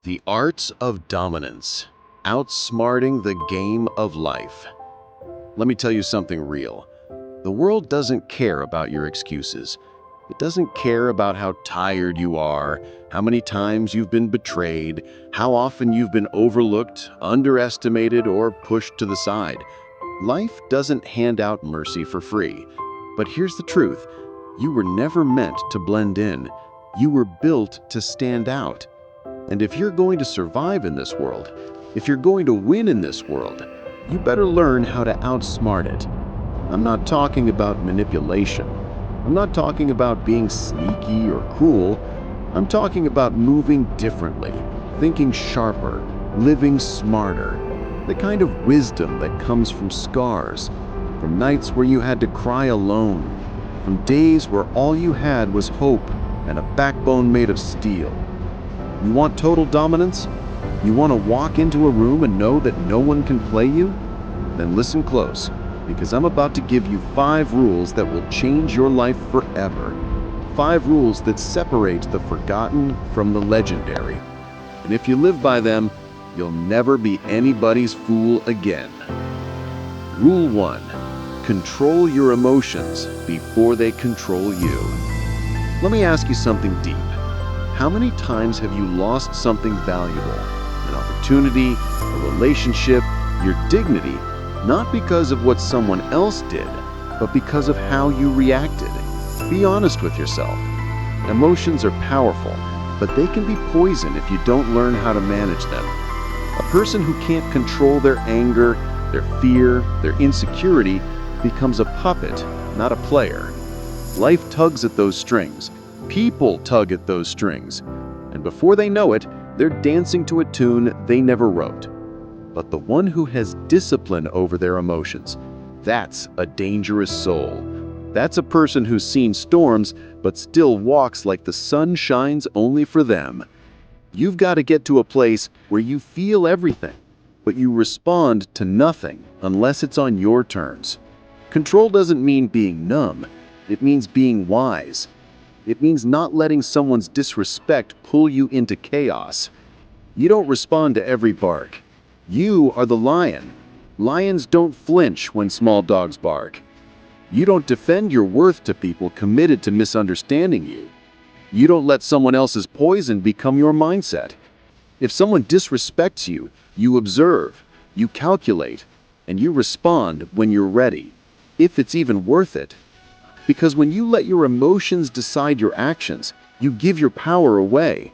The arts of dominance, outsmarting the game of life. Let me tell you something real. The world doesn't care about your excuses. It doesn't care about how tired you are, how many times you've been betrayed, how often you've been overlooked, underestimated, or pushed to the side. Life doesn't hand out mercy for free. But here's the truth. You were never meant to blend in. You were built to stand out. And if you're going to survive in this world, if you're going to win in this world, you better learn how to outsmart it. I'm not talking about manipulation. I'm not talking about being sneaky or cruel. I'm talking about moving differently, thinking sharper, living smarter. The kind of wisdom that comes from scars, from nights where you had to cry alone, from days where all you had was hope and a backbone made of steel. You want total dominance? You want to walk into a room and know that no one can play you? Then listen close, because I'm about to give you 5 rules that will change your life forever. 5 rules that separate the forgotten from the legendary. And if you live by them, you'll never be anybody's fool again. Rule 1. Control your emotions before they control you. Let me ask you something deep. How many times have you lost something valuable? An opportunity, a relationship, your dignity, not because of what someone else did, but because of how you reacted. Be honest with yourself. Emotions are powerful, but they can be poison if you don't learn how to manage them. A person who can't control their anger, their fear, their insecurity becomes a puppet, not a player. Life tugs at those strings. People tug at those strings. And before they know it, they're dancing to a tune they never wrote. But the one who has discipline over their emotions, that's a dangerous soul. That's a person who's seen storms, but still walks like the sun shines only for them. You've got to get to a place where you feel everything, but you respond to nothing unless it's on your terms. Control doesn't mean being numb. It means being wise. It means not letting someone's disrespect pull you into chaos. You don't respond to every bark. You are the lion. Lions don't flinch when small dogs bark. You don't defend your worth to people committed to misunderstanding you. You don't let someone else's poison become your mindset. If someone disrespects you, you observe, you calculate, and you respond when you're ready, if it's even worth it. Because when you let your emotions decide your actions, you give your power away.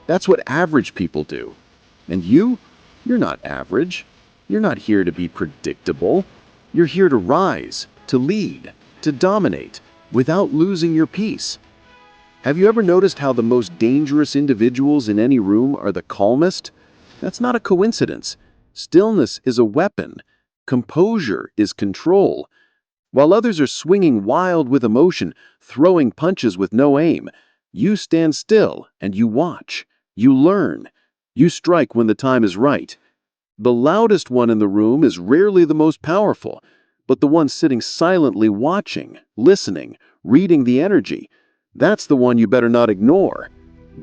That's what average people do. And you're not average. You're not here to be predictable. You're here to rise, to lead, to dominate, without losing your peace. Have you ever noticed how the most dangerous individuals in any room are the calmest? That's not a coincidence. Stillness is a weapon. Composure is control. While others are swinging wild with emotion, throwing punches with no aim, you stand still and you watch. You learn. You strike when the time is right. The loudest one in the room is rarely the most powerful, but the one sitting silently watching, listening, reading the energy, that's the one you better not ignore.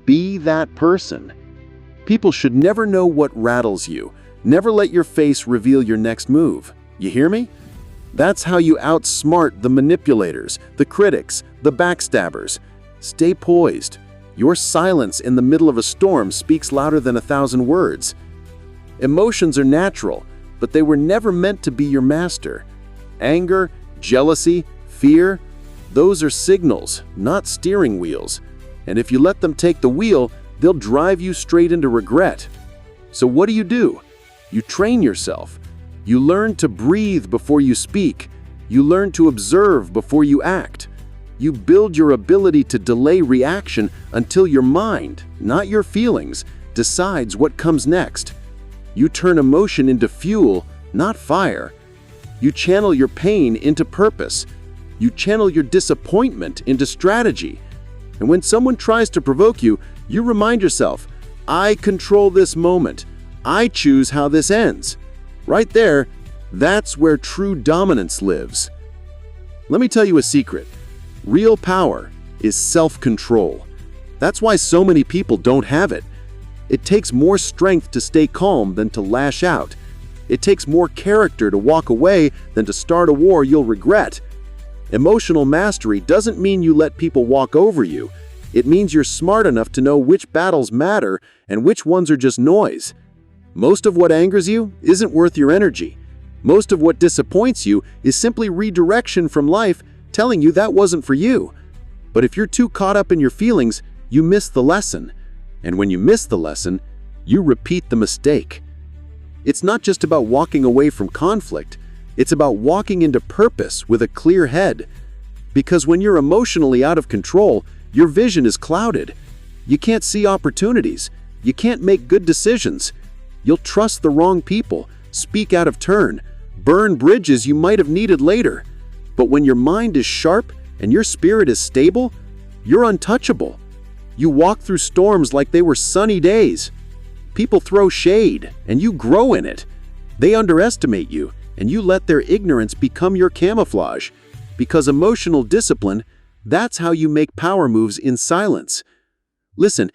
Be that person. People should never know what rattles you. Never let your face reveal your next move. You hear me? That's how you outsmart the manipulators, the critics, the backstabbers. Stay poised. Your silence in the middle of a storm speaks louder than 1,000 words. Emotions are natural, but they were never meant to be your master. Anger, jealousy, fear, those are signals, not steering wheels. And if you let them take the wheel, they'll drive you straight into regret. So what do? You train yourself. You learn to breathe before you speak. You learn to observe before you act. You build your ability to delay reaction until your mind, not your feelings, decides what comes next. You turn emotion into fuel, not fire. You channel your pain into purpose. You channel your disappointment into strategy. And when someone tries to provoke you, you remind yourself, I control this moment. I choose how this ends. Right there, that's where true dominance lives. Let me tell you a secret. Real power is self-control. That's why so many people don't have it. It takes more strength to stay calm than to lash out. It takes more character to walk away than to start a war you'll regret. Emotional mastery doesn't mean you let people walk over you. It means you're smart enough to know which battles matter and which ones are just noise. Most of what angers you isn't worth your energy. Most of what disappoints you is simply redirection from life telling you that wasn't for you. But if you're too caught up in your feelings, you miss the lesson. And when you miss the lesson, you repeat the mistake. It's not just about walking away from conflict. It's about walking into purpose with a clear head. Because when you're emotionally out of control, your vision is clouded. You can't see opportunities. You can't make good decisions. You'll trust the wrong people, speak out of turn, burn bridges you might have needed later. But when your mind is sharp and your spirit is stable, you're untouchable. You walk through storms like they were sunny days. People throw shade, and you grow in it. They underestimate you, and you let their ignorance become your camouflage. Because emotional discipline, that's how you make power moves in silence. Listen.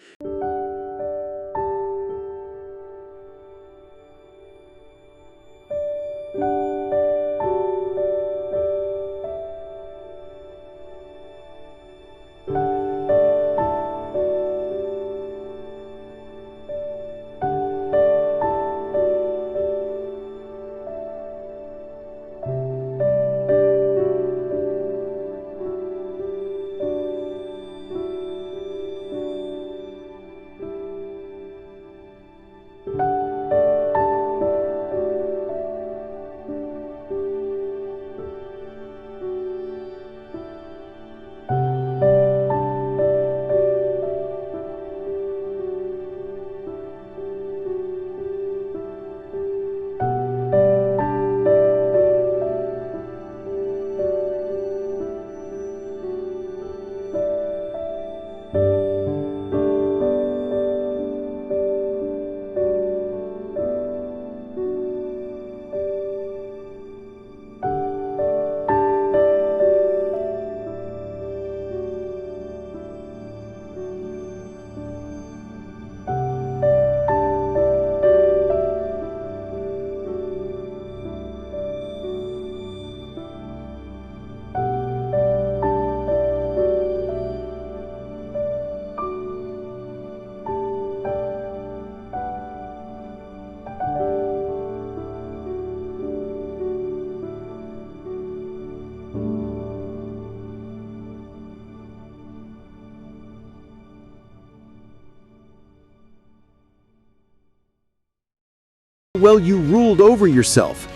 Well, you ruled over yourself.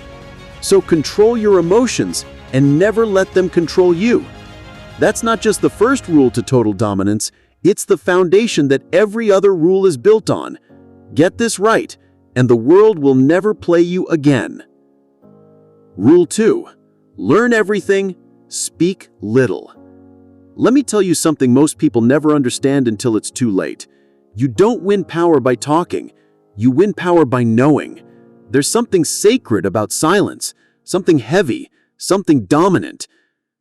So control your emotions and never let them control you. That's not just the first rule to total dominance, it's the foundation that every other rule is built on. Get this right, and the world will never play you again. Rule 2. Learn everything, speak little. Let me tell you something most people never understand until it's too late. You don't win power by talking. You win power by knowing. There's something sacred about silence, something heavy, something dominant.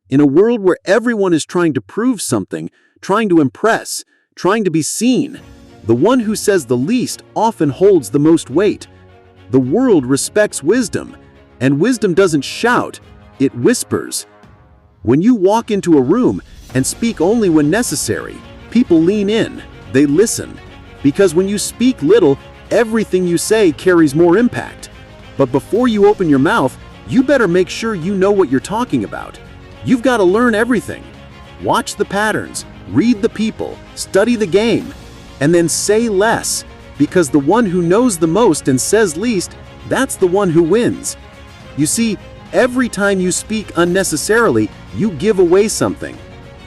In a world where everyone is trying to prove something, trying to impress, trying to be seen, the one who says the least often holds the most weight. The world respects wisdom, and wisdom doesn't shout, it whispers. When you walk into a room and speak only when necessary, people lean in, they listen. Because when you speak little, everything you say carries more impact. But before you open your mouth, you better make sure you know what you're talking about. You've got to learn everything. Watch the patterns, read the people, study the game, and then say less, because the one who knows the most and says least, that's the one who wins. You see, every time you speak unnecessarily, you give away something.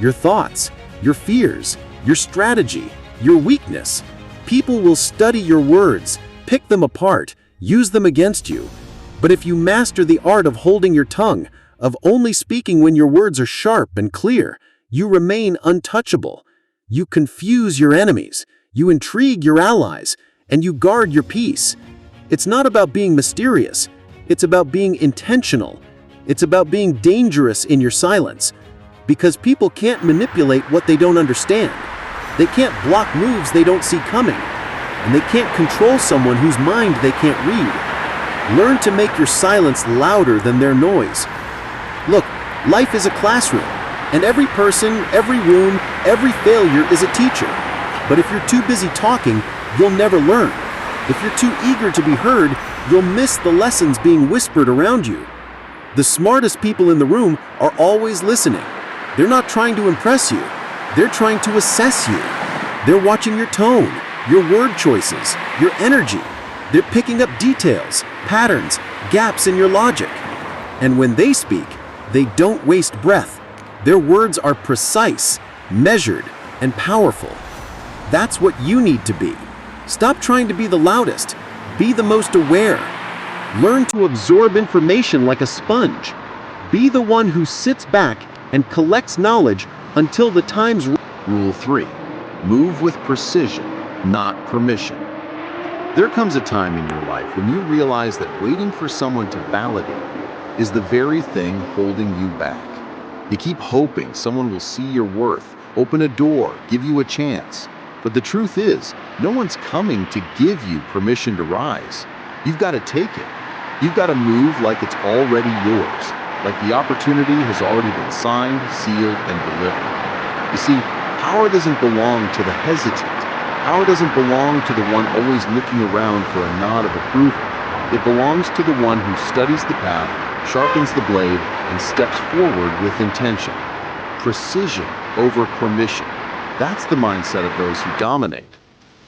Your thoughts, your fears, your strategy, your weakness. People will study your words, pick them apart, use them against you. But if you master the art of holding your tongue, of only speaking when your words are sharp and clear, you remain untouchable. You confuse your enemies, you intrigue your allies, and you guard your peace. It's not about being mysterious. It's about being intentional. It's about being dangerous in your silence. Because people can't manipulate what they don't understand. They can't block moves they don't see coming. and they can't control someone whose mind they can't read. Learn to make your silence louder than their noise. Look, life is a classroom, and every person, every room, every failure is a teacher. But if you're too busy talking, you'll never learn. If you're too eager to be heard, you'll miss the lessons being whispered around you. The smartest people in the room are always listening. They're not trying to impress you. They're trying to assess you. They're watching your tone, your word choices, your energy. They're picking up details, patterns, gaps in your logic. And when they speak, they don't waste breath. Their words are precise, measured, and powerful. That's what you need to be. Stop trying to be the loudest. Be the most aware. Learn to absorb information like a sponge. Be the one who sits back and collects knowledge until the time's right. Rule 3. Move with precision, not permission. There comes a time in your life when you realize that waiting for someone to validate is the very thing holding you back. You keep hoping someone will see your worth, open a door, give you a chance. But the truth is, no one's coming to give you permission to rise. You've got to take it. You've got to move like it's already yours, like the opportunity has already been signed, sealed, and delivered. You see, power doesn't belong to the hesitant. Power doesn't belong to the one always looking around for a nod of approval. It belongs to the one who studies the path, sharpens the blade, and steps forward with intention. Precision over permission. That's the mindset of those who dominate.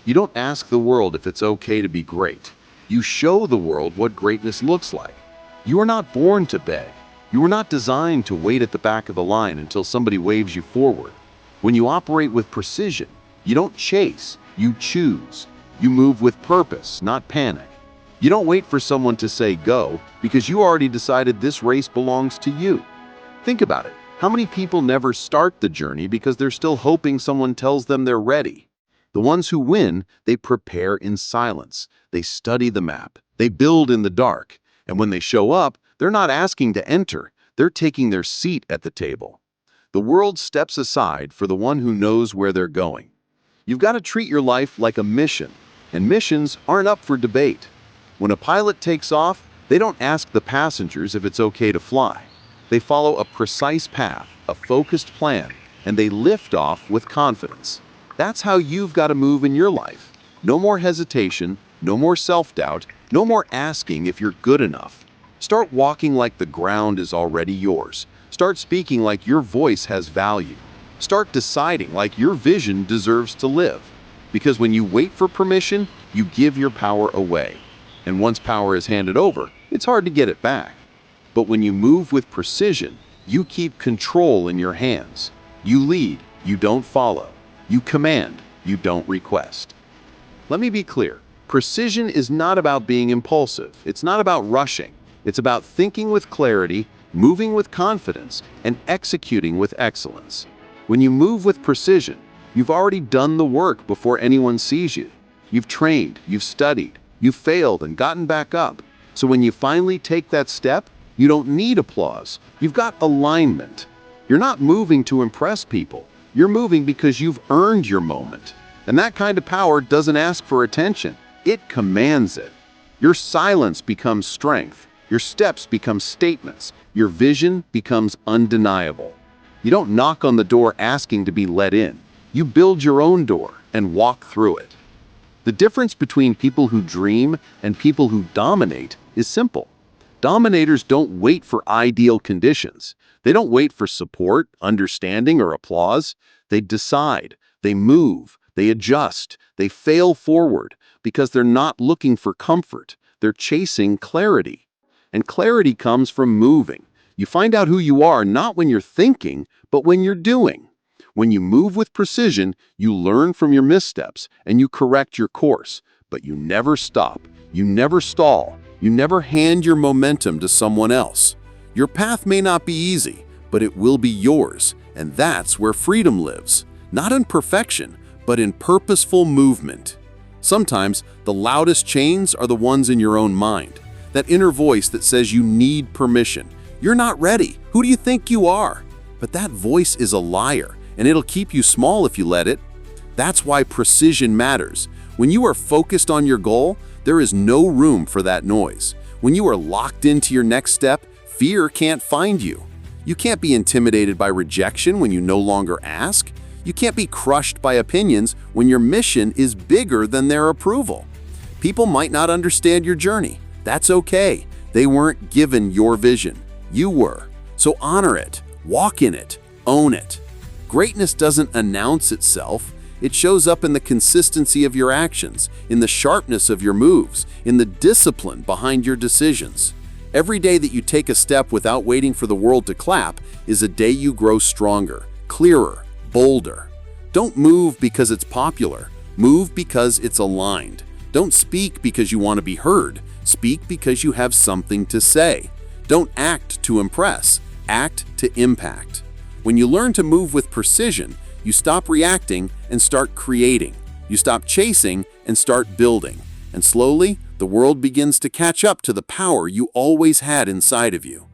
You don't ask the world if it's okay to be great. You show the world what greatness looks like. You are not born to beg. You were not designed to wait at the back of the line until somebody waves you forward. When you operate with precision, you don't chase, you choose. You move with purpose, not panic. You don't wait for someone to say go, because you already decided this race belongs to you. Think about it. How many people never start the journey because they're still hoping someone tells them they're ready? The ones who win, they prepare in silence. They study the map. They build in the dark. And when they show up, they're not asking to enter. They're taking their seat at the table. The world steps aside for the one who knows where they're going. You've got to treat your life like a mission, and missions aren't up for debate. When a pilot takes off, they don't ask the passengers if it's okay to fly. They follow a precise path, a focused plan, and they lift off with confidence. That's how you've got to move in your life. No more hesitation, no more self-doubt, no more asking if you're good enough. Start walking like the ground is already yours. Start speaking like your voice has value. Start deciding like your vision deserves to live. Because when you wait for permission, you give your power away. And once power is handed over, it's hard to get it back. But when you move with precision, you keep control in your hands. You lead, you don't follow. You command, you don't request. Let me be clear. Precision is not about being impulsive. It's not about rushing. It's about thinking with clarity, moving with confidence, and executing with excellence. When you move with precision, you've already done the work before anyone sees you. You've trained, you've studied, you've failed and gotten back up. So when you finally take that step, you don't need applause. You've got alignment. You're not moving to impress people. You're moving because you've earned your moment. And that kind of power doesn't ask for attention. It commands it. Your silence becomes strength. Your steps become statements. Your vision becomes undeniable. You don't knock on the door asking to be let in. You build your own door and walk through it. The difference between people who dream and people who dominate is simple. Dominators don't wait for ideal conditions. They don't wait for support, understanding, or applause. They decide, they move, they adjust, they fail forward because they're not looking for comfort. They're chasing clarity. And clarity comes from moving. You find out who you are not when you're thinking, but when you're doing. When you move with precision, you learn from your missteps and you correct your course, but you never stop, you never stall, you never hand your momentum to someone else. Your path may not be easy, but it will be yours, and that's where freedom lives. Not in perfection, but in purposeful movement. Sometimes the loudest chains are the ones in your own mind. That inner voice that says you need permission. You're not ready. Who do you think you are? But that voice is a liar, and it'll keep you small if you let it. That's why precision matters. When you are focused on your goal, there is no room for that noise. When you are locked into your next step, fear can't find you. You can't be intimidated by rejection when you no longer ask. You can't be crushed by opinions when your mission is bigger than their approval. People might not understand your journey. That's okay. They weren't given your vision. You were. So honor it, walk in it, own it. Greatness doesn't announce itself. It shows up in the consistency of your actions, in the sharpness of your moves, in the discipline behind your decisions. Every day that you take a step without waiting for the world to clap is a day you grow stronger, clearer, bolder. Don't move because it's popular. Move because it's aligned. Don't speak because you want to be heard. Speak because you have something to say. Don't act to impress. Act to impact. When you learn to move with precision, you stop reacting and start creating. You stop chasing and start building. And slowly, the world begins to catch up to the power you always had inside of you.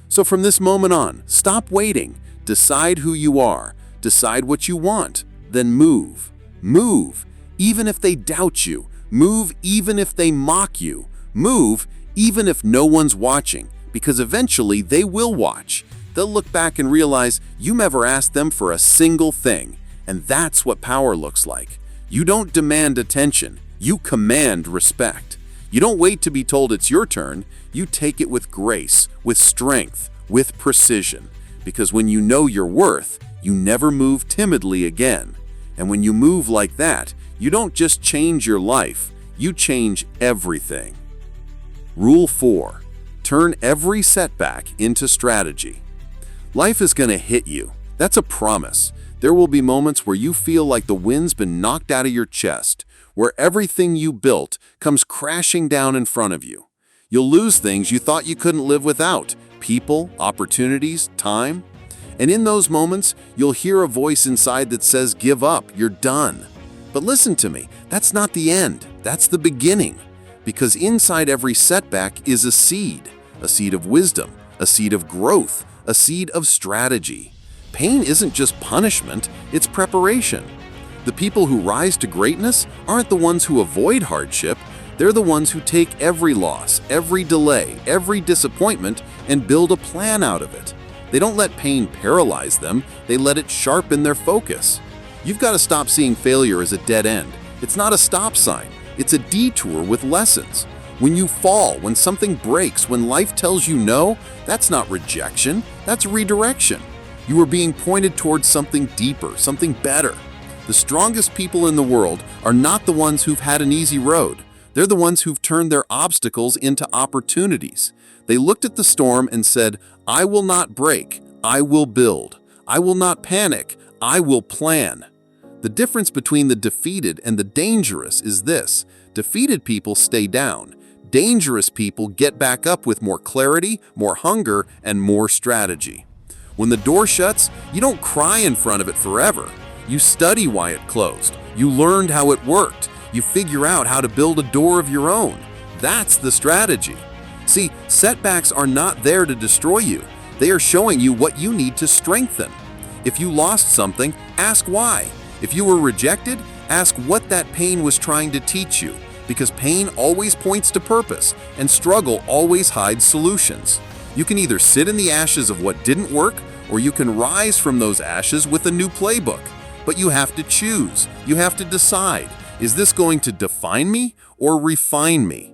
So from this moment on, stop waiting. Decide who you are. Decide what you want. Then move. Move, even if they doubt you. Move, even if they mock you. Move, even if no one's watching, because eventually they will watch. They'll look back and realize you never asked them for a single thing. And that's what power looks like. You don't demand attention. You command respect. You don't wait to be told it's your turn. You take it with grace, with strength, with precision. Because when you know your worth, you never move timidly again. And when you move like that, you don't just change your life, you change everything. Rule 4. Turn every setback into strategy. Life is going to hit you. That's a promise. There will be moments where you feel like the wind's been knocked out of your chest, where everything you built comes crashing down in front of you. You'll lose things you thought you couldn't live without: people, opportunities, time. And in those moments, you'll hear a voice inside that says, "Give up, you're done." But listen to me, that's not the end, that's the beginning. Because inside every setback is a seed of wisdom, a seed of growth, a seed of strategy. Pain isn't just punishment, it's preparation. The people who rise to greatness aren't the ones who avoid hardship, they're the ones who take every loss, every delay, every disappointment, and build a plan out of it. They don't let pain paralyze them, they let it sharpen their focus. You've got to stop seeing failure as a dead end. It's not a stop sign, it's a detour with lessons. When you fall, when something breaks, when life tells you no, that's not rejection, that's redirection. You are being pointed towards something deeper, something better. The strongest people in the world are not the ones who've had an easy road. They're the ones who've turned their obstacles into opportunities. They looked at the storm and said, "I will not break, I will build. I will not panic, I will plan." The difference between the defeated and the dangerous is this: defeated people stay down. Dangerous people get back up with more clarity, more hunger, and more strategy. When the door shuts, you don't cry in front of it forever. You study why it closed. You learned how it worked. You figure out how to build a door of your own. That's the strategy. See, setbacks are not there to destroy you. They are showing you what you need to strengthen. If you lost something, ask why. If you were rejected, ask what that pain was trying to teach you. Because pain always points to purpose, and struggle always hides solutions. You can either sit in the ashes of what didn't work, or you can rise from those ashes with a new playbook. But you have to choose. You have to decide. Is this going to define me or refine me?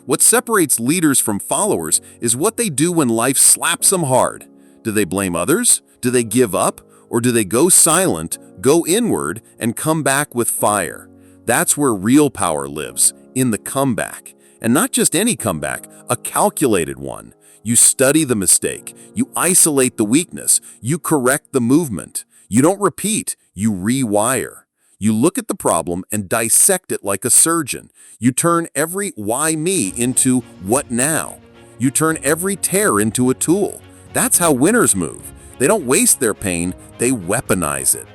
What separates leaders from followers is what they do when life slaps them hard. Do they blame others? Do they give up? Or do they go silent, go inward, and come back with fire? That's where real power lives, in the comeback. And not just any comeback, a calculated one. You study the mistake, you isolate the weakness, you correct the movement. You don't repeat, you rewire. You look at the problem and dissect it like a surgeon. You turn every "why me" into "what now?" You turn every tear into a tool. That's how winners move. They don't waste their pain, they weaponize it.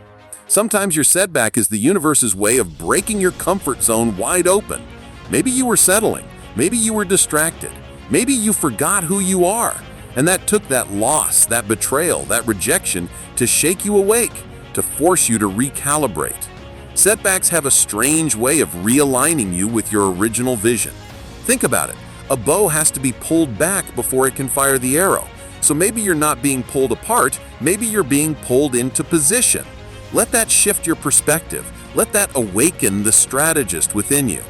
Sometimes your setback is the universe's way of breaking your comfort zone wide open. Maybe you were settling, maybe you were distracted, maybe you forgot who you are. And that took that loss, that betrayal, that rejection to shake you awake, to force you to recalibrate. Setbacks have a strange way of realigning you with your original vision. Think about it. A bow has to be pulled back before it can fire the arrow. So maybe you're not being pulled apart, maybe you're being pulled into position. Let that shift your perspective. Let that awaken the strategist within you.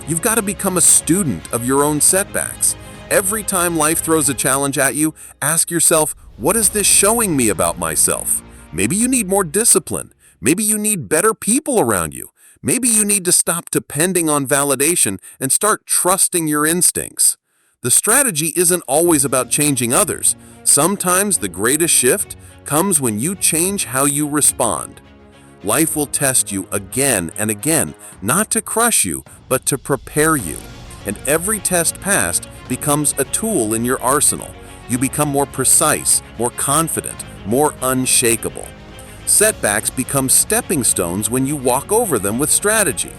You've got to become a student of your own setbacks. Every time life throws a challenge at you, ask yourself, what is this showing me about myself? Maybe you need more discipline. Maybe you need better people around you. Maybe you need to stop depending on validation and start trusting your instincts. The strategy isn't always about changing others. Sometimes the greatest shift comes when you change how you respond. Life will test you again and again, not to crush you, but to prepare you. And every test passed becomes a tool in your arsenal. You become more precise, more confident, more unshakable. Setbacks become stepping stones when you walk over them with strategy.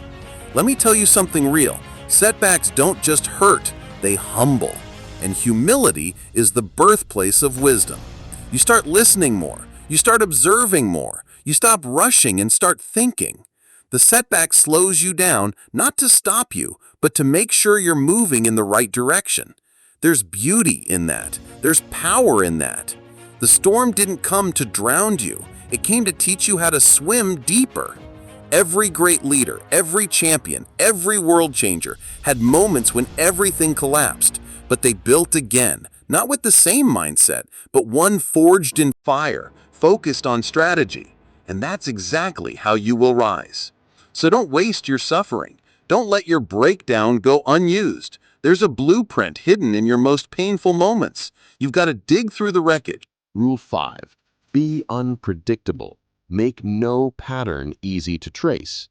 Let me tell you something real. Setbacks don't just hurt, they humble. And humility is the birthplace of wisdom. You start listening more. You start observing more. You stop rushing and start thinking. The setback slows you down, not to stop you, but to make sure you're moving in the right direction. There's beauty in that. There's power in that. The storm didn't come to drown you. It came to teach you how to swim deeper. Every great leader, every champion, every world changer had moments when everything collapsed, but they built again, not with the same mindset, but one forged in fire, focused on strategy. And that's exactly how you will rise. So don't waste your suffering. Don't let your breakdown go unused. There's a blueprint hidden in your most painful moments. You've got to dig through the wreckage. Rule 5. Be unpredictable. Make no pattern easy to trace.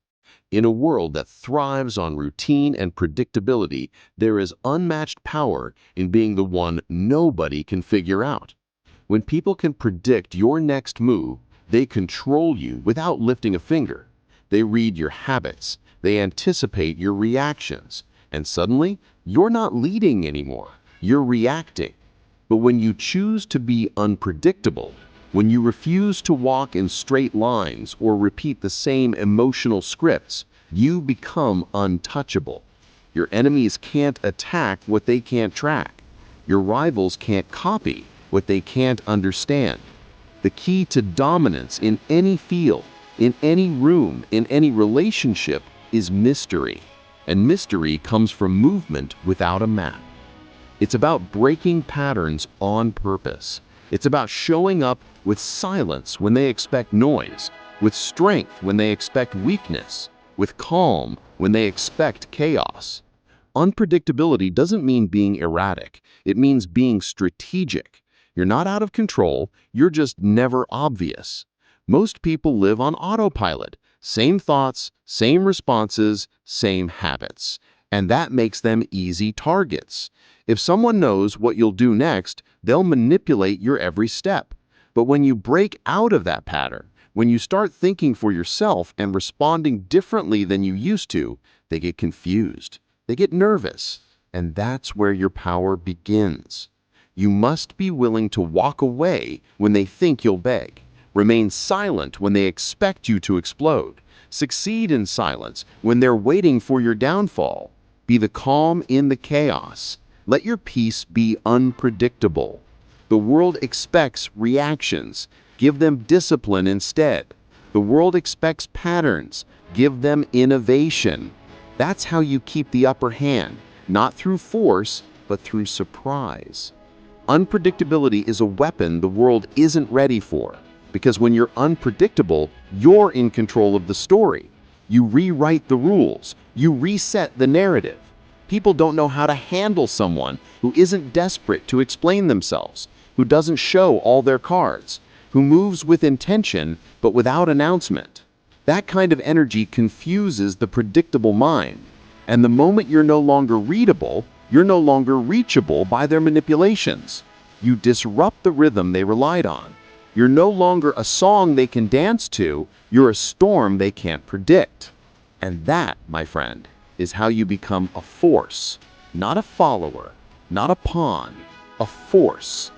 In a world that thrives on routine and predictability, there is unmatched power in being the one nobody can figure out. When people can predict your next move, they control you without lifting a finger. They read your habits, they anticipate your reactions, and suddenly, you're not leading anymore, you're reacting. But when you choose to be unpredictable, when you refuse to walk in straight lines or repeat the same emotional scripts, you become untouchable. Your enemies can't attack what they can't track. Your rivals can't copy what they can't understand. The key to dominance in any field, in any room, in any relationship is mystery. And mystery comes from movement without a map. It's about breaking patterns on purpose. It's about showing up with silence when they expect noise, with strength when they expect weakness, with calm when they expect chaos. Unpredictability doesn't mean being erratic. It means being strategic. You're not out of control, you're just never obvious. Most people live on autopilot. Same thoughts, same responses, same habits. And that makes them easy targets. If someone knows what you'll do next, they'll manipulate your every step. But when you break out of that pattern, when you start thinking for yourself and responding differently than you used to, they get confused. They get nervous. And that's where your power begins. You must be willing to walk away when they think you'll beg. Remain silent when they expect you to explode. Succeed in silence when they're waiting for your downfall. Be the calm in the chaos. Let your peace be unpredictable. The world expects reactions. Give them discipline instead. The world expects patterns. Give them innovation. That's how you keep the upper hand, not through force, but through surprise. Unpredictability is a weapon the world isn't ready for, because when you're unpredictable, you're in control of the story. You rewrite the rules. You reset the narrative. People don't know how to handle someone who isn't desperate to explain themselves, who doesn't show all their cards, who moves with intention but without announcement. That kind of energy confuses the predictable mind. And the moment you're no longer readable, you're no longer reachable by their manipulations. You disrupt the rhythm they relied on. You're no longer a song they can dance to, you're a storm they can't predict. And that, my friend, is how you become a force, not a follower, not a pawn, a force.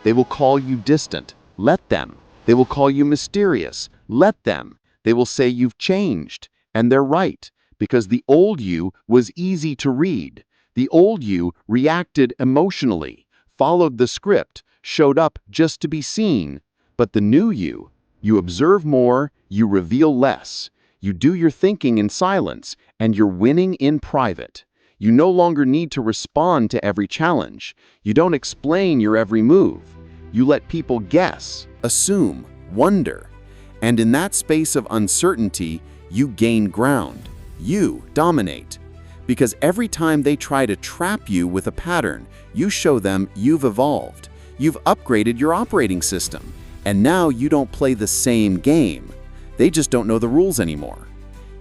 They will call you distant, let them. They will call you mysterious, let them. They will say you've changed, And they're right, because the old you was easy to read. The old you reacted emotionally, followed the script, showed up just to be seen. But the new you observe more, you reveal less. You do your thinking in silence, and you're winning in private. You no longer need to respond to every challenge. You don't explain your every move. You let people guess, assume, wonder. And in that space of uncertainty, you gain ground. You dominate. Because every time they try to trap you with a pattern, you show them you've evolved. You've upgraded your operating system. And now you don't play the same game. They just don't know the rules anymore.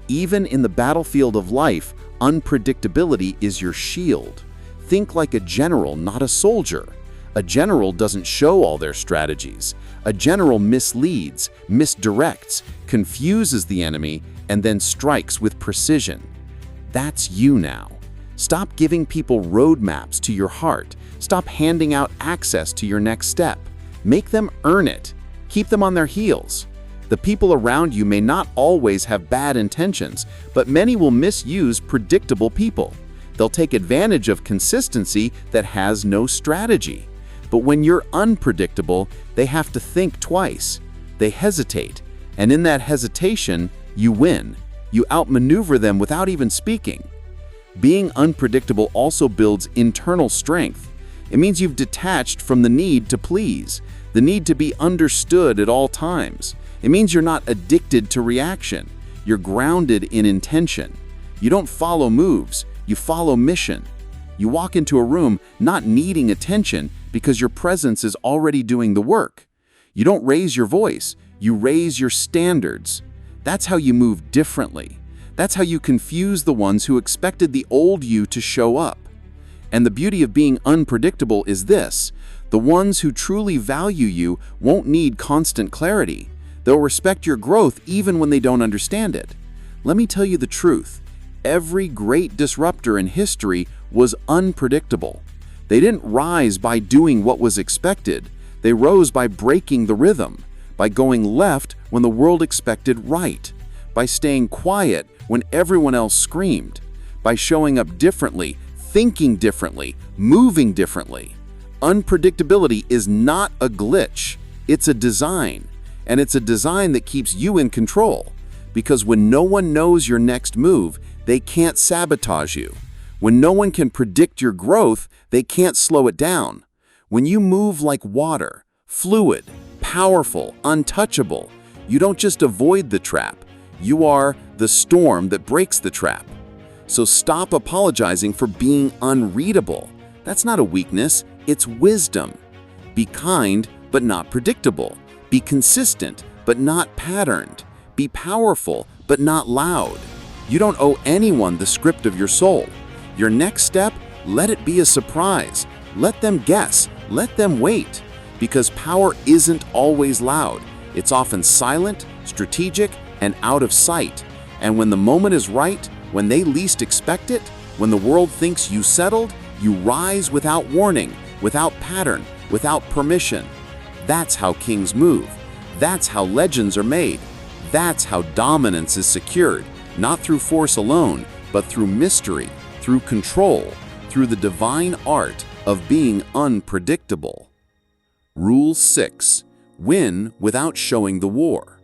Even in the battlefield of life, unpredictability is your shield. Think like a general, not a soldier. A general doesn't show all their strategies. A general misleads, misdirects, confuses the enemy, and then strikes with precision. That's you now. Stop giving people roadmaps to your heart. Stop handing out access to your next step. Make them earn it. Keep them on their heels. The people around you may not always have bad intentions, but many will misuse predictable people. They'll take advantage of consistency that has no strategy. But when you're unpredictable, they have to think twice. They hesitate. And in that hesitation, you win. You outmaneuver them without even speaking. Being unpredictable also builds internal strength. It means you've detached from the need to please, the need to be understood at all times. It means you're not addicted to reaction. You're grounded in intention. You don't follow moves, you follow mission. You walk into a room not needing attention because your presence is already doing the work. You don't raise your voice, you raise your standards. That's how you move differently. That's how you confuse the ones who expected the old you to show up. And the beauty of being unpredictable is this: the ones who truly value you won't need constant clarity. They'll respect your growth even when they don't understand it. Let me tell you the truth. Every great disruptor in history was unpredictable. They didn't rise by doing what was expected. They rose by breaking the rhythm, by going left when the world expected right, by staying quiet when everyone else screamed, by showing up differently, thinking differently, moving differently. Unpredictability is not a glitch, it's a design. And it's a design that keeps you in control. Because when no one knows your next move, they can't sabotage you. When no one can predict your growth, they can't slow it down. When you move like water, fluid, powerful, untouchable, you don't just avoid the trap. You are the storm that breaks the trap. So stop apologizing for being unreadable. That's not a weakness, it's wisdom. Be kind, but not predictable. Be consistent, but not patterned. Be powerful, but not loud. You don't owe anyone the script of your soul. Your next step, let it be a surprise. Let them guess, let them wait. Because power isn't always loud. It's often silent, strategic, and out of sight. And when the moment is right, when they least expect it, when the world thinks you settled, you rise without warning, without pattern, without permission. That's how kings move. That's how legends are made. That's how dominance is secured, not through force alone, but through mystery, through control, through the divine art of being unpredictable. Rule 6. Win without showing the war.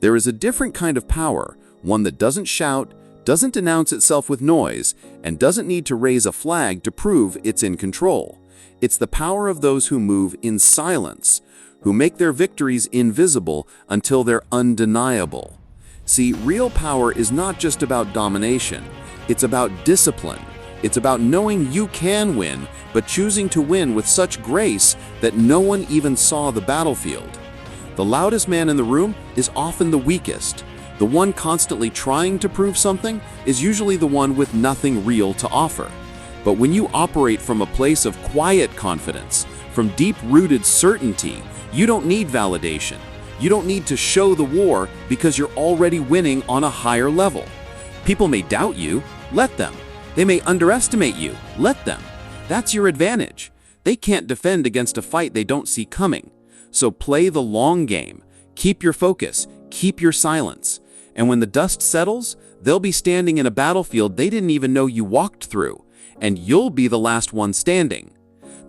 There is a different kind of power, one that doesn't shout, doesn't announce itself with noise, and doesn't need to raise a flag to prove it's in control. It's the power of those who move in silence, who make their victories invisible until they're undeniable. See, real power is not just about domination. It's about discipline. It's about knowing you can win, but choosing to win with such grace that no one even saw the battlefield. The loudest man in the room is often the weakest. The one constantly trying to prove something is usually the one with nothing real to offer. But when you operate from a place of quiet confidence, from deep-rooted certainty, you don't need validation. You don't need to show the war because you're already winning on a higher level. People may doubt you, let them. They may underestimate you, let them. That's your advantage. They can't defend against a fight they don't see coming. So play the long game. Keep your focus. Keep your silence. And when the dust settles, They'll be standing in a battlefield they didn't even know you walked through, and you'll be the last one standing.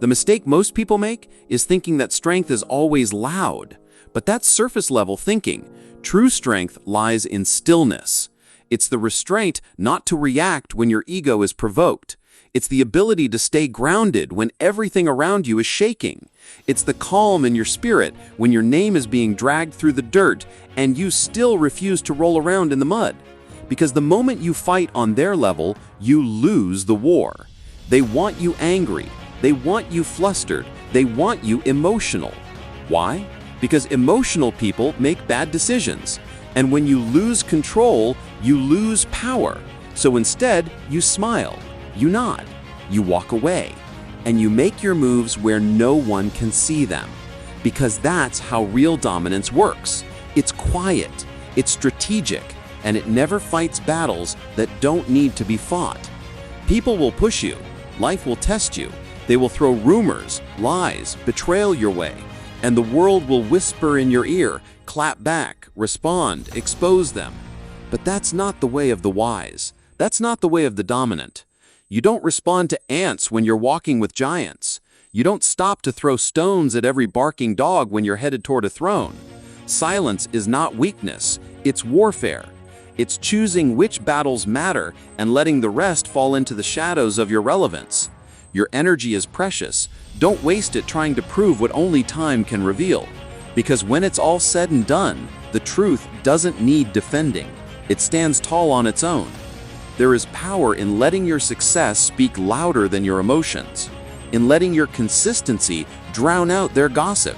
The mistake most people make is thinking that strength is always loud, but that's surface-level thinking. True strength lies in stillness. It's the restraint not to react when your ego is provoked. It's the ability to stay grounded when everything around you is shaking. It's the calm in your spirit when your name is being dragged through the dirt and you still refuse to roll around in the mud. Because the moment you fight on their level, you lose the war. They want you angry. They want you flustered. They want you emotional. Why? Because emotional people make bad decisions. And when you lose control, you lose power. So instead, you smile, you nod, you walk away, and you make your moves where no one can see them. Because that's how real dominance works. It's quiet, it's strategic, and it never fights battles that don't need to be fought. People will push you, life will test you, they will throw rumors, lies, betrayal your way, and the world will whisper in your ear, clap back, respond, expose them. But that's not the way of the wise. That's not the way of the dominant. You don't respond to ants when you're walking with giants. You don't stop to throw stones at every barking dog when you're headed toward a throne. Silence is not weakness, it's warfare. It's choosing which battles matter and letting the rest fall into the shadows of your relevance. Your energy is precious. Don't waste it trying to prove what only time can reveal. Because when it's all said and done, the truth doesn't need defending. It stands tall on its own. There is power in letting your success speak louder than your emotions, in letting your consistency drown out their gossip.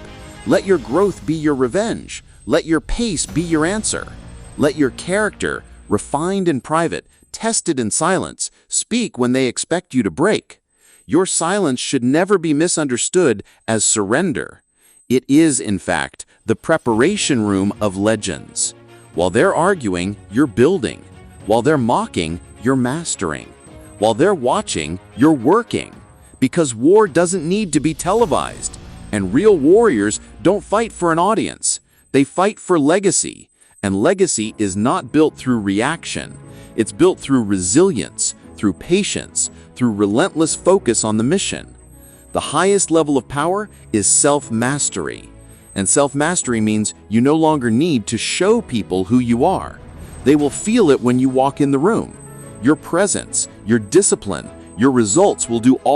Let your growth be your revenge. Let your pace be your answer. Let your character, refined in private, tested in silence, speak when they expect you to break. Your silence should never be misunderstood as surrender. It is, in fact, the preparation room of legends. While they're arguing, you're building. While they're mocking, you're mastering. While they're watching, you're working. Because war doesn't need to be televised. And real warriors don't fight for an audience. They fight for legacy. And legacy is not built through reaction. It's built through resilience, through patience, through relentless focus on the mission. The highest level of power is self-mastery. And self-mastery means you no longer need to show people who you are. They will feel it when you walk in the room. Your presence, your discipline, your results will do all